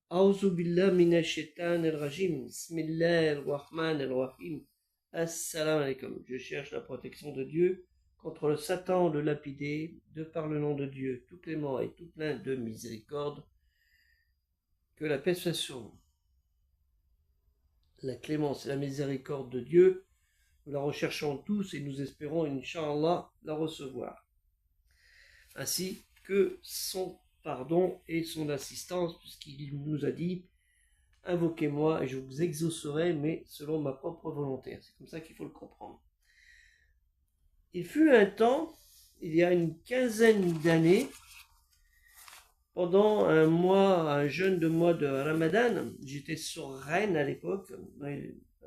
A'udhu billah minash shaitanir rajim. Bismillahir rahmanir rahim. Assalamu alaikum. Je cherche la protection de Dieu contre le Satan, le lapidé, de par le nom de Dieu, tout clément et tout plein de miséricorde. Que la paix soit sur vous. La clémence et la miséricorde de Dieu, nous la recherchons tous et nous espérons, Inch'Allah, la recevoir. Ainsi que son pardon et son assistance, puisqu'il nous a dit « Invoquez-moi et je vous exaucerai, mais selon ma propre volonté ». C'est comme ça qu'il faut le comprendre. Il fut un temps, il y a une quinzaine d'années, pendant un jeûne de mois de Ramadan, j'étais sur Rennes à l'époque, dans la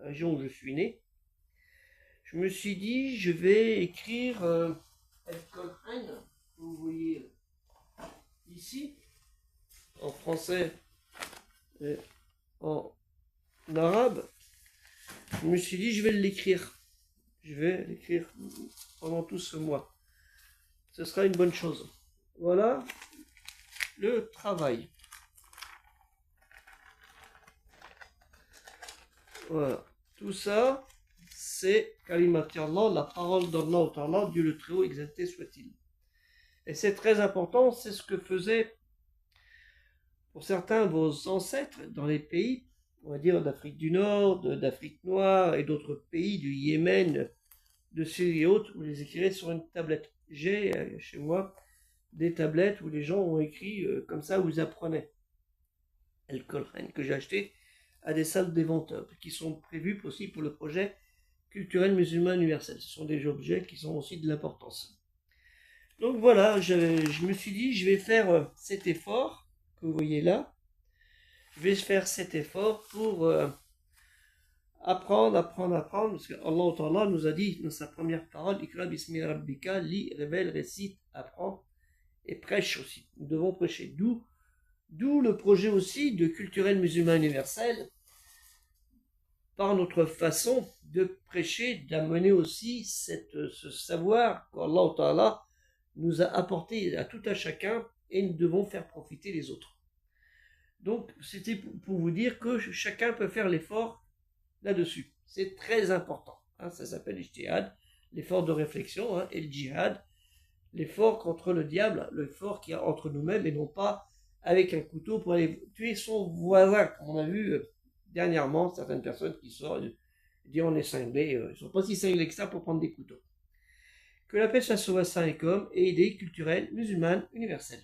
région où je suis né. Je me suis dit, je vais écrire Al-Qur'an, vous voyez ici, en français et en arabe. Je me suis dit, je vais l'écrire. Je vais l'écrire pendant tout ce mois. Ce sera une bonne chose. Voilà le travail. Voilà. Tout ça, c'est Kalimati Allah, la parole d'Allah Ta'ala, Dieu le Très-Haut, exalté soit-il. Et c'est très important, c'est ce que faisaient pour certains vos ancêtres dans les pays, on va dire d'Afrique du Nord, d'Afrique noire et d'autres pays, du Yémen, de Syrie et autres, où les écrivaient sur une tablette. J'ai chez moi des tablettes où les gens ont écrit comme ça, où ils apprenaient Al-Qur'an, que j'ai acheté à des salles des ventes, qui sont prévues aussi pour le projet culturel musulman universel. Ce sont des objets qui sont aussi de l'importance. Donc voilà, je me suis dit, je vais faire cet effort que vous voyez là. Je vais faire cet effort pour apprendre, parce que Allah Ta'ala nous a dit dans sa première parole, Ikra bismi rabbika, lis, révèle, récite, apprends et prêche aussi. Nous devons prêcher. D'où le projet aussi de culturel musulman universel, par notre façon de prêcher, d'amener aussi ce savoir qu'Allah Ta'ala nous a apporté à tout à chacun et nous devons faire profiter les autres. Donc c'était pour vous dire que chacun peut faire l'effort là-dessus. C'est très important. Hein, ça s'appelle l'ijtihad, l'effort de réflexion, et le djihad, l'effort contre le diable, l'effort qu'il y a entre nous-mêmes et non pas avec un couteau pour aller tuer son voisin, comme on a vu dernièrement certaines personnes qui sortent et disent on est cinglés, ils ne sont pas si cinglés que ça pour prendre des couteaux. Que la paix soit sur et comme et idée culturelle musulmane universelle.